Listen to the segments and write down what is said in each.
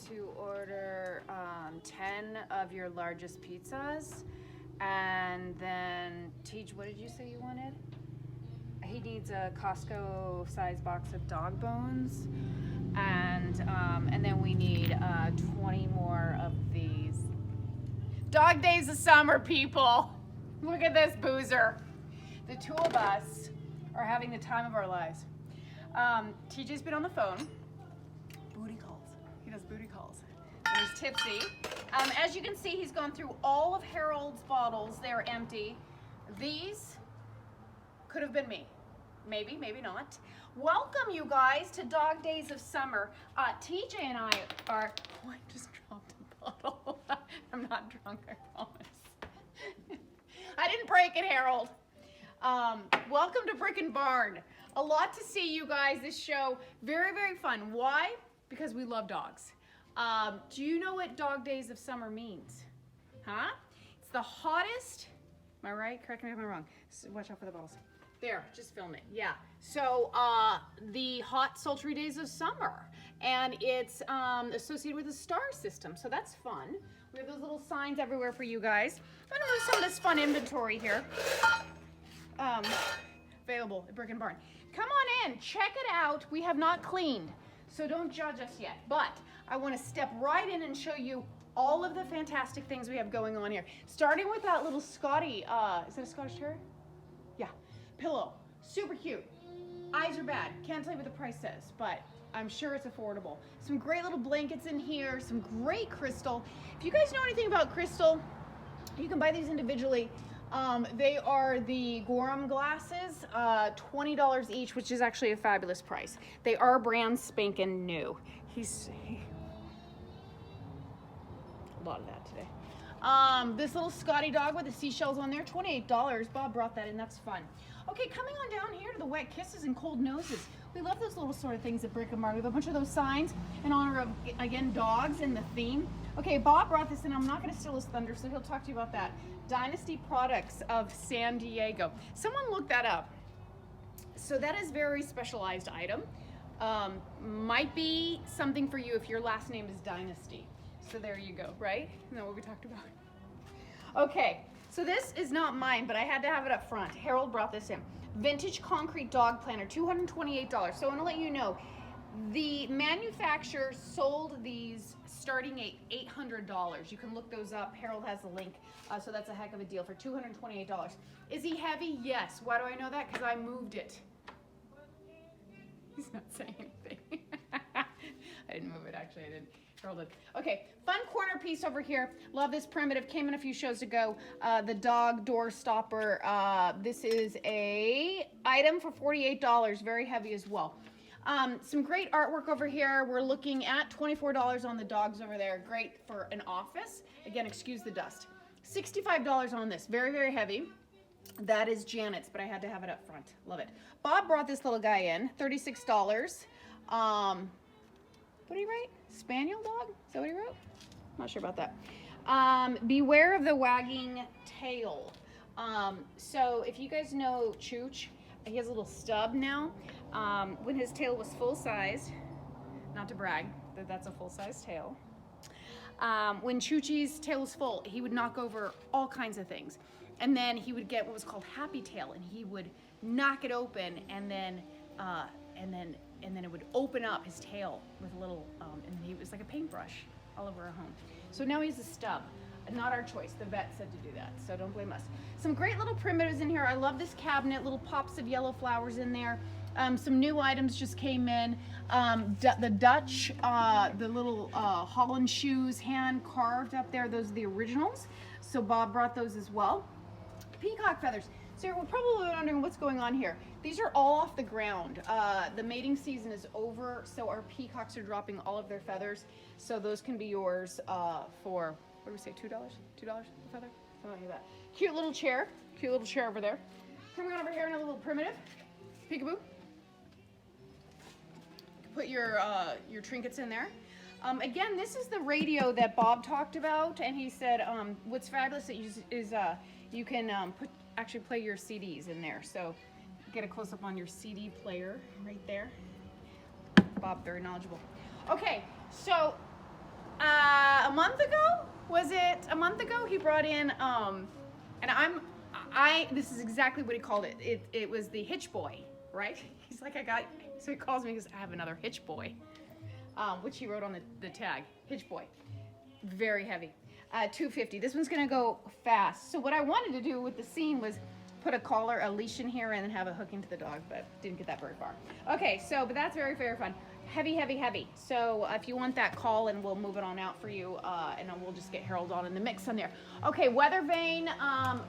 to order 10 of your largest pizzas, and then Tej, what did you say you wanted? He needs a Costco size box of dog bones, and then we need 20 more of these. Dog Days of Summer, people. Look at this boozer. The two of us are having the time of our lives. TJ's been on the phone. Booty calls. He does booty calls. And he's tipsy. As you can see, he's gone through all of Harold's bottles. They're empty. These could have been me. Maybe, maybe not. Welcome, you guys, to Dog Days of Summer. TJ and I are... Oh, I just dropped a bottle. I'm not drunk, I promise. I didn't break it, Harold. Welcome to Brick and Barn. A lot to see, you guys. This show, very, very fun. Why? Because we love dogs. Do you know what Dog Days of Summer means? Huh? It's the hottest, am I right? Correct me if I'm wrong. So watch out for the bottles. There, just film it. Yeah. So the hot, sultry days of summer, and it's associated with the star system. So that's fun. We have those little signs everywhere for you guys. I'm gonna move some of this fun inventory here. Available at Brick and Barn. Come on in, check it out. We have not cleaned, so don't judge us yet. But I want to step right in and show you all of the fantastic things we have going on here. Starting with that little Scotty, is that a Scottish Terrier? Yeah, pillow, super cute. Eyes are bad, can't tell you what the price says, but I'm sure it's affordable. Some great little blankets in here, some great crystal. If you guys know anything about crystal, you can buy these individually. They are the Gorham glasses, $20 each, which is actually a fabulous price. They are brand spanking new. A lot of that today. This little Scotty dog with the seashells on there, $28. Bob brought that in, that's fun. Okay, coming on down here to the wet kisses and cold noses. We love those little sort of things at Brick and Barn. We have a bunch of those signs in honor of, again, dogs and the theme. Okay, Bob brought this in. I'm not going to steal his thunder, so he'll talk to you about that. Dynasty Products of San Diego. Someone looked that up. So that is a very specialized item. Might be something for you if your last name is Dynasty. So there you go, right? Isn't that what we talked about? Okay, so this is not mine, but I had to have it up front. Harold brought this in. Vintage concrete dog planter, $228. So I want to let you know, the manufacturer sold these starting at $800. You can look those up. Harold has the link. So that's a heck of a deal for $228. Is he heavy? Yes. Why do I know that? Because I moved it. He's not saying anything. I didn't move it, actually. I didn't. Harold did. Okay, fun corner piece over here. Love this primitive. Came in a few shows ago. The dog door stopper. This is a item for $48. Very heavy as well. Some great artwork over here. We're looking at $24 on the dogs over there. Great for an office. Again, excuse the dust. $65 on this. Very, very heavy. That is Janet's, but I had to have it up front. Love it. Bob brought this little guy in. $36. What did he write? Spaniel dog? Is that what he wrote? Not sure about that. Beware of the wagging tail. So if you guys know Chooch, he has a little stub now. When his tail was full-sized, not to brag, that's a full-size tail. When Choochie's tail was full, he would knock over all kinds of things. And then he would get what was called happy tail, and he would knock it open, and then it would open up his tail with a little, and he was like a paintbrush all over our home. So now he's a stub. Not our choice. The vet said to do that, so don't blame us. Some great little primitives in here. I love this cabinet. Little pops of yellow flowers in there. Some new items just came in. The Dutch, the little Holland shoes, hand carved up there. Those are the originals. So Bob brought those as well. Peacock feathers. So we're probably wondering what's going on here. These are all off the ground. The mating season is over, so our peacocks are dropping all of their feathers. So those can be yours for, what do we say, $2? $2 a feather? Something like that. Cute little chair over there. Coming on over here in a little primitive. Peekaboo. Put your trinkets in there. Again, this is the radio that Bob talked about, and he said what's fabulous is you can actually play your CDs in there. So get a close-up on your CD player right there. Bob, very knowledgeable. Okay, so A month ago? Was it a month ago? He brought in, and this is exactly what he called it. It was the hitch boy, right? He's like, so he calls me because I have another hitch boy, which he wrote on the tag, hitch boy. Very heavy. 250. This one's gonna go fast. So what I wanted to do with the scene was put a collar, a leash in here, and then have a hook into the dog, but didn't get that very far. Okay, but that's very, very fun. Heavy, heavy, heavy. So if you want that, call and we'll move it on out for you, and then we'll just get Harold on in the mix on there. Okay, weather vane,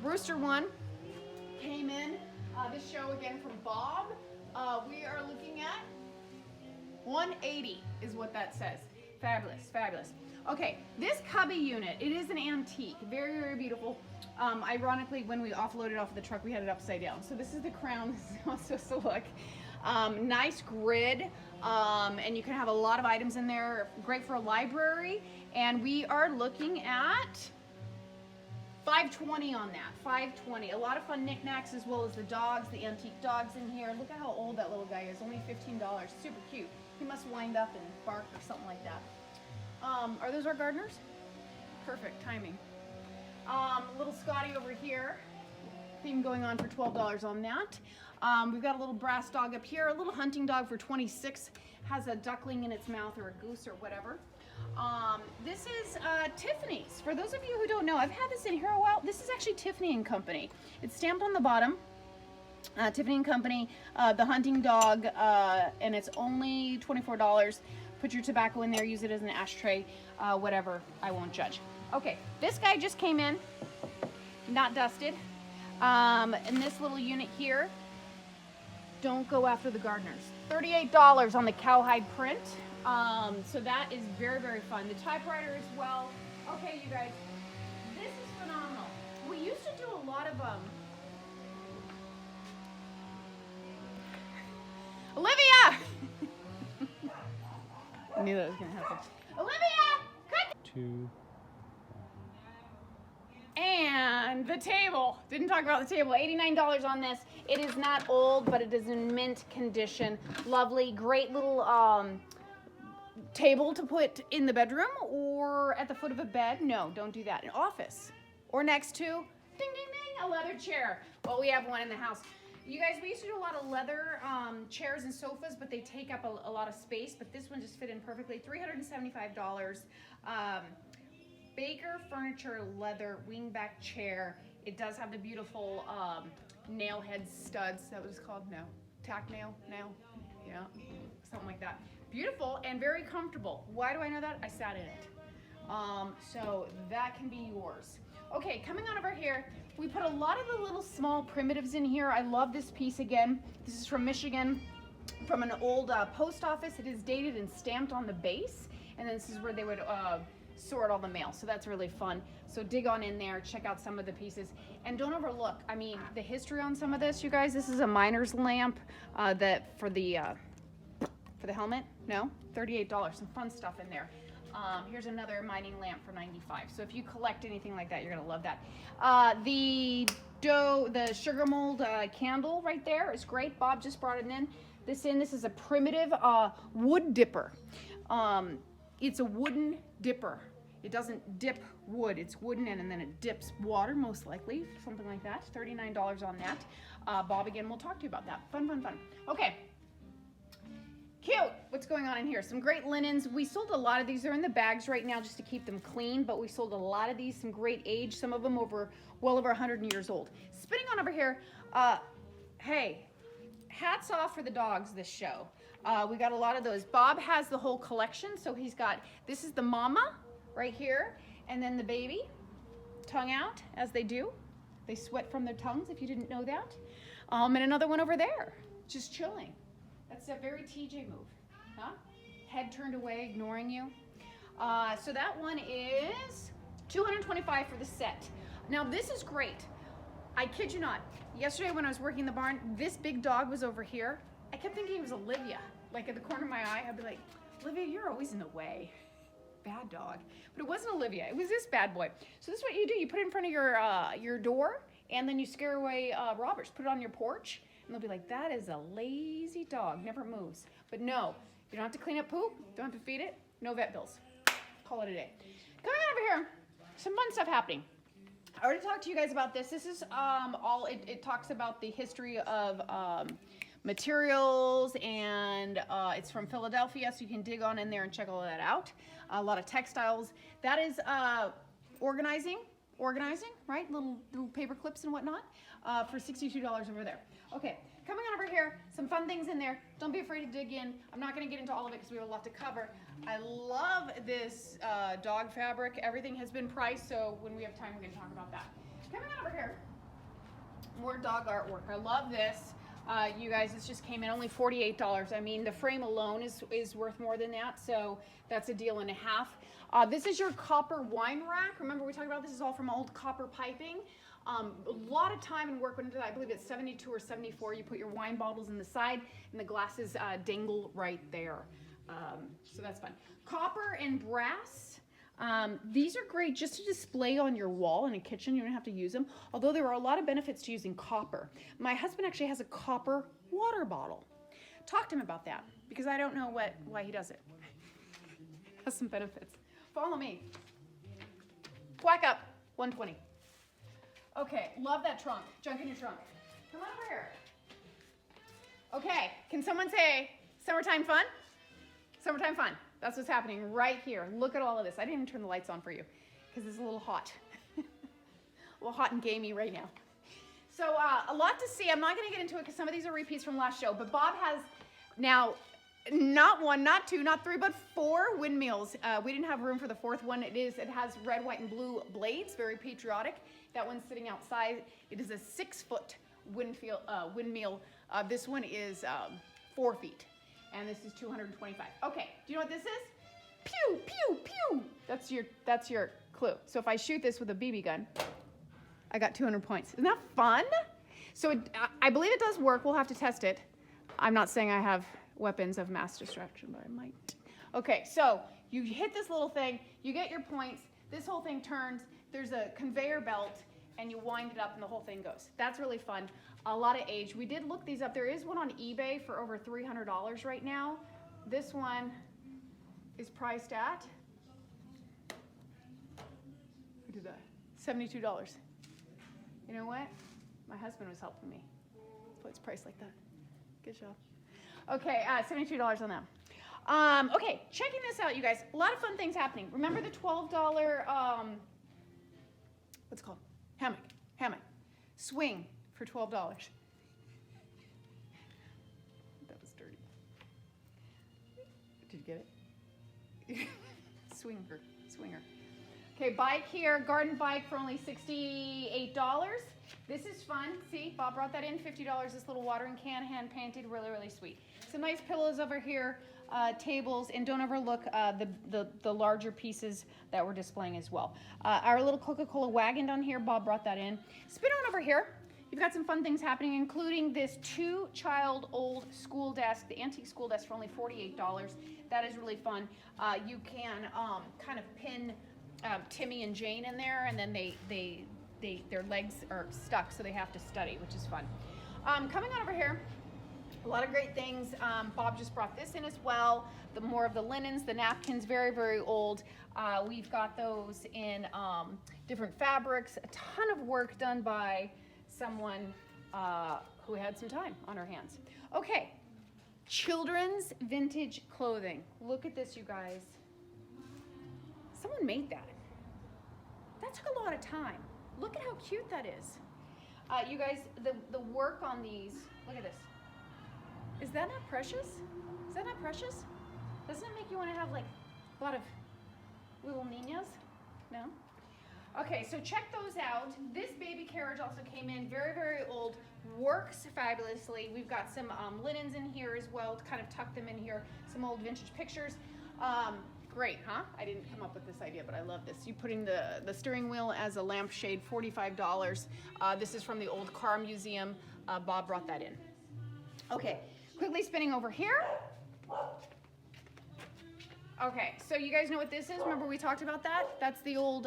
Rooster One came in. This show again from Bob. We are looking at 180 is what that says. Fabulous, fabulous. Okay, this cubby unit, it is an antique, very, very beautiful. Ironically, when we offloaded off the truck, we had it upside down. So this is the crown, this is how it's supposed to look. Nice grid, and you can have a lot of items in there, great for a library. And we are looking at $520 on that, $520. A lot of fun knickknacks as well as the dogs, the antique dogs in here. Look at how old that little guy is, only $15, super cute. He must wind up and bark or something like that. Are those our gardeners? Perfect timing. Little Scotty over here. Theme going on for $12 on that. We've got a little brass dog up here, a little hunting dog for $26. Has a duckling in its mouth or a goose or whatever. This is Tiffany's. For those of you who don't know, I've had this in here a while. This is actually Tiffany & Company. It's stamped on the bottom. Tiffany & Company, the hunting dog, and it's only $24. Put your tobacco in there, use it as an ashtray, whatever, I won't judge. Okay, this guy just came in, not dusted. And this little unit here, don't go after the gardeners. $38 on the cowhide print. So that is very, very fun. The typewriter as well. Okay, you guys, this is phenomenal. We used to do a lot of, Olivia! I knew that was gonna happen. Olivia, cut! 2. And the table. Didn't talk about the table. $89 on this. It is not old, but it is in mint condition. Lovely, great little table to put in the bedroom or at the foot of a bed. No, don't do that. An office or next to, ding, ding, ding, a leather chair. Well, we have one in the house. You guys, we used to do a lot of leather chairs and sofas, but they take up a lot of space, but this one just fit in perfectly. $375. Baker Furniture leather wingback chair. It does have the beautiful nail head studs. Is that what it's called? No. Tack nail? Yeah, something like that. Beautiful and very comfortable. Why do I know that? I sat in it. So that can be yours. Okay, coming on over here, we put a lot of the little small primitives in here. I love this piece again. This is from Michigan, from an old post office. It is dated and stamped on the base, and then this is where they would sort all the mail. So that's really fun. So dig on in there, check out some of the pieces, and don't overlook, I mean, the history on some of this, you guys. This is a miner's lamp that for the helmet. No, $38. Some fun stuff in there. Here's another mining lamp for $95. So if you collect anything like that, you're gonna love that. The sugar mold candle right there is great. Bob just brought it in. This is a primitive wood dipper. It's a wooden dipper. It doesn't dip wood, it's wooden and then it dips water, most likely, something like that. $39 on that. Bob, again, we'll talk to you about that. Fun, fun, fun. Okay. Cute. What's going on in here? Some great linens. We sold a lot of these. They're in the bags right now just to keep them clean, but we sold a lot of these, some great age, some of them well over 100 years old. Spinning on over here, hey, hats off for the dogs this show. We got a lot of those. Bob has the whole collection, so he's got, this is the mama right here, and then the baby, tongue out, as they do. They sweat from their tongues, if you didn't know that. And another one over there, just chilling. That's a very TJ move, huh? Head turned away, ignoring you. So that one is $225 for the set. Now this is great. I kid you not. Yesterday when I was working in the barn, this big dog was over here. I kept thinking it was Olivia. Like at the corner of my eye, I'd be like, Olivia, you're always in the way. Bad dog. But it wasn't Olivia, it was this bad boy. So this is what you do. You put it in front of your door, and then you scare away robbers. Put it on your porch, and they'll be like, that is a lazy dog, never moves. But no, you don't have to clean up poop, don't have to feed it, no vet bills. call it a day. Coming on over here, some fun stuff happening. I already talked to you guys about this. This is it talks about the history of materials, and it's from Philadelphia, so you can dig on in there and check all of that out. A lot of textiles. That is organizing, right? Little paper clips and whatnot for $62 over there. Okay, coming on over here, some fun things in there. Don't be afraid to dig in. I'm not going to get into all of it because we have a lot to cover. I love this dog fabric. Everything has been priced, so when we have time, we're going to talk about that. Coming on over here, more dog artwork. I love this. You guys, this just came in only $48. I mean, the frame alone is worth more than that, so that's a deal and a half. This is your copper wine rack. Remember, we talked about this is all from old copper piping. A lot of time and work went into that. I believe it's 72 or 74. You put your wine bottles in the side, and the glasses dangle right there. So that's fun. Copper and brass. These are great just to display on your wall in a kitchen. You don't have to use them, although there are a lot of benefits to using copper. My husband actually has a copper water bottle. Talk to him about that, because I don't know why he does it. Has some benefits. Follow me. Whack up, 120. Okay, love that trunk. Junk in your trunk. Come on over here. Okay, can someone say summertime fun? Summertime fun. That's what's happening right here. Look at all of this. I didn't even turn the lights on for you because it's a little hot. A little hot and gamey right now. So a lot to see. I'm not going to get into it because some of these are repeats from last show. But Bob has now not one, not two, not three, but 4 windmills. We didn't have room for the 4th one. It has red, white, and blue blades. Very patriotic. That one's sitting outside. It is a 6-foot windmill. This one is 4 feet. And this is 225. Okay, do you know what this is? Pew, pew, pew. That's your clue. So if I shoot this with a BB gun, I got 200 points. Isn't that fun? So I believe it does work. We'll have to test it. I'm not saying I have weapons of mass destruction, but I might. Okay, so you hit this little thing, you get your points, this whole thing turns, there's a conveyor belt, and you wind it up and the whole thing goes. That's really fun. A lot of age. We did look these up. There is one on eBay for over $300 right now. This one is priced at, what did that? $72. You know what? My husband was helping me. That's why it's priced like that. Good job. Okay, $72 on that. Okay, checking this out, you guys. A lot of fun things happening. Remember the $12, what's it called? Hammock. Swing for $12. That was dirty. Did you get it? Swinger. Okay, bike here, garden bike for only $68. This is fun. See, Bob brought that in, $50. This little watering can, hand painted, really, really sweet. Some nice pillows over here, tables, and don't overlook the larger pieces that we're displaying as well. Our little Coca-Cola wagon down here, Bob brought that in. Spin on over here. You've got some fun things happening, including this 2-child-old school desk, the antique school desk for only $48. That is really fun. You can kind of pin Timmy and Jane in there, and then their legs are stuck, so they have to study, which is fun. Coming on over here, a lot of great things. Bob just brought this in as well. More of the linens, the napkins, very, very old. We've got those in different fabrics. A ton of work done by someone who had some time on her hands. Okay, children's vintage clothing. Look at this, you guys. Someone made that. That took a lot of time. Look at how cute that is. You guys, the work on these, look at this. Is that not precious? Is that not precious? Doesn't it make you want to have like a lot of little niñas? No? Okay, so check those out. This baby carriage also came in, very, very old, works fabulously. We've got some linens in here as well to kind of tuck them in here, some old vintage pictures. Great, huh? I didn't come up with this idea, but I love this. You putting the steering wheel as a lampshade, $45. This is from the old car museum. Bob brought that in. Okay, quickly spinning over here. Okay, so you guys know what this is? Remember we talked about that? That's the old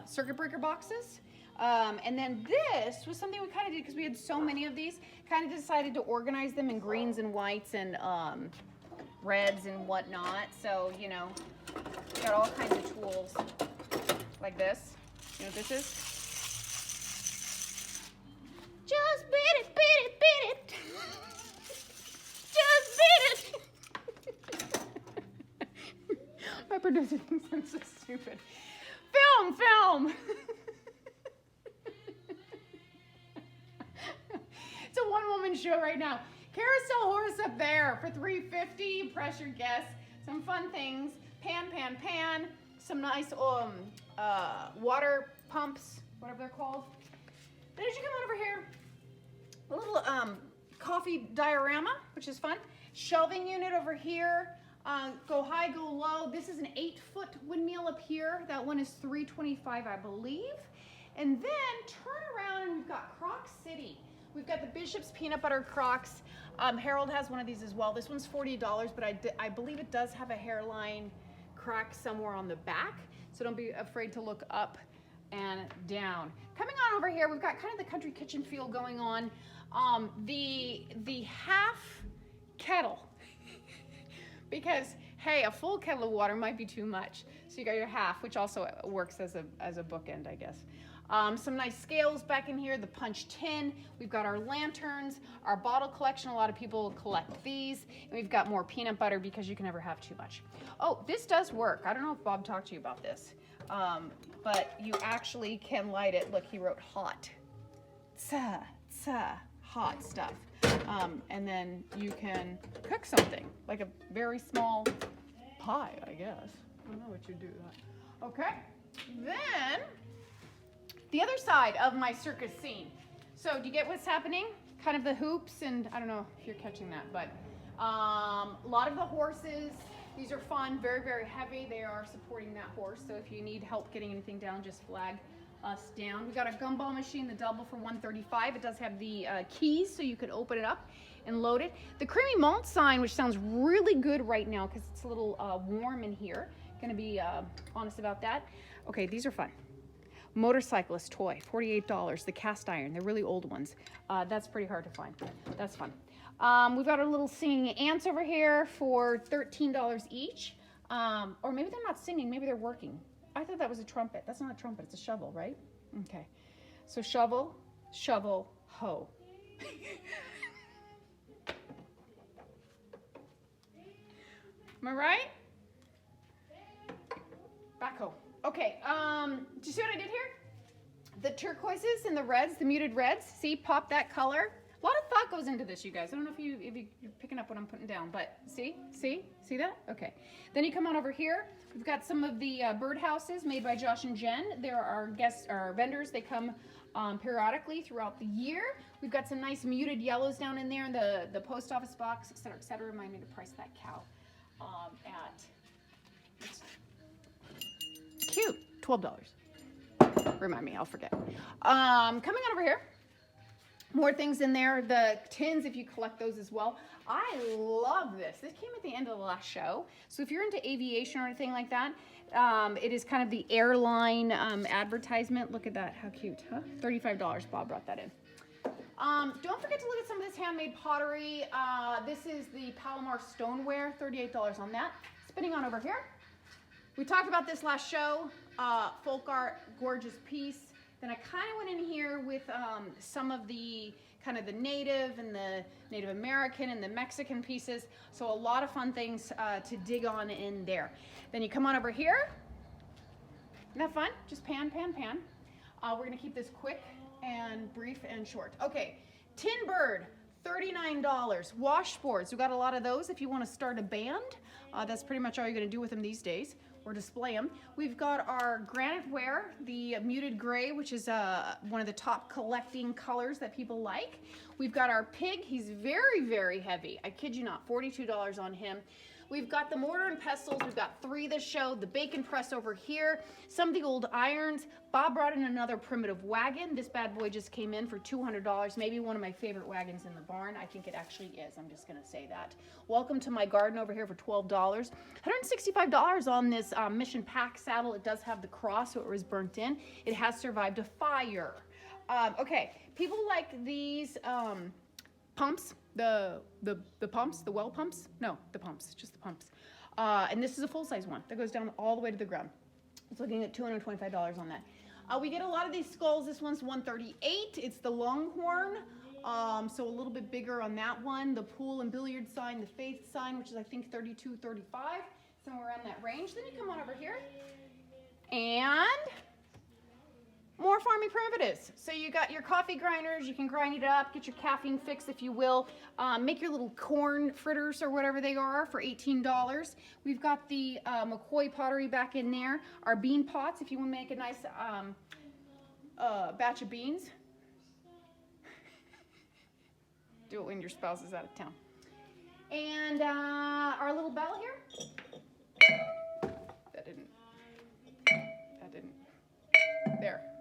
circuit breaker boxes. And then this was something we kind of did because we had so many of these. Kind of decided to organize them in greens and whites and reds and whatnot. So, you know, Got all kinds of tools like this. You know what this is? Just beat it, beat it, beat it. Just beat it. My producer thinks I'm so stupid. Film. It's a one-woman show right now. Carousel horse up there for $3.50. Impress your guests. Some fun things. Pan. Some nice water pumps, whatever they're called. Then as you come on over here, a little coffee diorama, which is fun. Shelving unit over here. Go high, go low. This is an 8-foot windmill up here. That one is $3.25, I believe. And then turn around and we've got Croc City. We've got the Bishop's Peanut Butter Crocs. Harold has one of these as well. This one's $40, but I believe it does have a hairline crack somewhere on the back. So don't be afraid to look up and down. Coming on over here, we've got kind of the country kitchen feel going on. The half kettle. Because, hey, a full kettle of water might be too much. So you got your half, which also works as a bookend, I guess. Some nice scales back in here, the punch tin. We've got our lanterns, our bottle collection. A lot of people collect these. And we've got more peanut butter because you can never have too much. Oh, this does work. I don't know if Bob talked to you about this. But you actually can light it. Look, he wrote hot. Hot stuff. And then you can cook something, like a very small pie, I guess. I don't know what you do. Okay, then the other side of my circus scene. So do you get what's happening? Kind of the hoops, and I don't know if you're catching that, but a lot of the horses. These are fun, very, very heavy. They are supporting that horse, so if you need help getting anything down, just flag us down. We got a gumball machine, the double for $135. It does have the keys, so you can open it up and load it. The creamy malt sign, which sounds really good right now because it's a little warm in here. Gonna be honest about that. Okay, these are fun. Motorcyclist toy, $48. The cast iron, they're really old ones. That's pretty hard to find. That's fun. We've got our little singing ants over here for $13 each. Or maybe they're not singing, maybe they're working. I thought that was a trumpet. That's not a trumpet, it's a shovel, right? Okay. So shovel, hoe. Am I right? Backhoe. Okay, do you see what I did here? The turquoises and the reds, the muted reds. See, pop that color. A lot of thought goes into this, you guys. I don't know if you're picking up what I'm putting down, but see that? Okay. Then you come on over here. We've got some of the birdhouses made by Josh and Jen. There are our vendors. They come periodically throughout the year. We've got some nice muted yellows down in there in the post office box, et cetera, et cetera. Remind me to price that cow at, it's cute, $12. Remind me, I'll forget. Coming on over here. More things in there. The tins, if you collect those as well. I love this. This came at the end of the last show. So if you're into aviation or anything like that, it is kind of the airline advertisement. Look at that. How cute, huh? $35. Bob brought that in. Don't forget to look at some of this handmade pottery. This is the Palomar stoneware. $38 on that. Spinning on over here. We talked about this last show. Folk art, gorgeous piece. Then I kind of went in here with some of the kind of the native and the Native American and the Mexican pieces. So a lot of fun things to dig on in there. Then you come on over here. Isn't that fun? Just pan. We're gonna keep this quick and brief and short. Okay, Tin Bird, $39. Washboards, we've got a lot of those if you wanna start a band. That's pretty much all you're gonna do with them these days, or display them. We've got our granite ware, the muted gray, which is one of the top collecting colors that people like. We've got our pig, he's very, very heavy. I kid you not, $42 on him. We've got the mortar and pestles. We've got 3 this show. The bacon press over here. Some of the old irons. Bob brought in another primitive wagon. This bad boy just came in for $200. Maybe one of my favorite wagons in the barn. I think it actually is. I'm just going to say that. Welcome to my garden over here for $12. $165 on this Mission Pack saddle. It does have the cross, so it was burnt in. It has survived a fire. Okay, people like these pumps. The pumps, the well pumps? No, the pumps, just the pumps. And this is a full-size one that goes down all the way to the ground. It's looking at $225 on that. We get a lot of these skulls. This one's 138. It's the Longhorn, so a little bit bigger on that one. The pool and billiard sign, the faith sign, which is I think 32, 35, somewhere around that range. Then you come on over here, and more farming primitives. So you got your coffee grinders. You can grind it up, get your caffeine fix, if you will. Make your little corn fritters or whatever they are for $18. We've got the McCoy pottery back in there. Our bean pots, if you want to make a nice batch of beans. Do it when your spouse is out of town. And our little bell here. That didn't.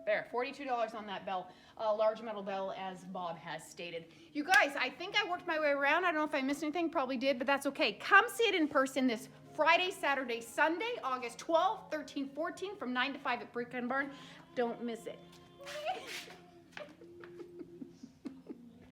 There, $42 on that bell, large metal bell, as Bob has stated. You guys, I think I worked my way around. I don't know if I missed anything, probably did, but that's okay. Come see it in person this Friday, Saturday, Sunday, August 12th, 13, 14, from 9 to 5 at Brick and Barn. Don't miss it.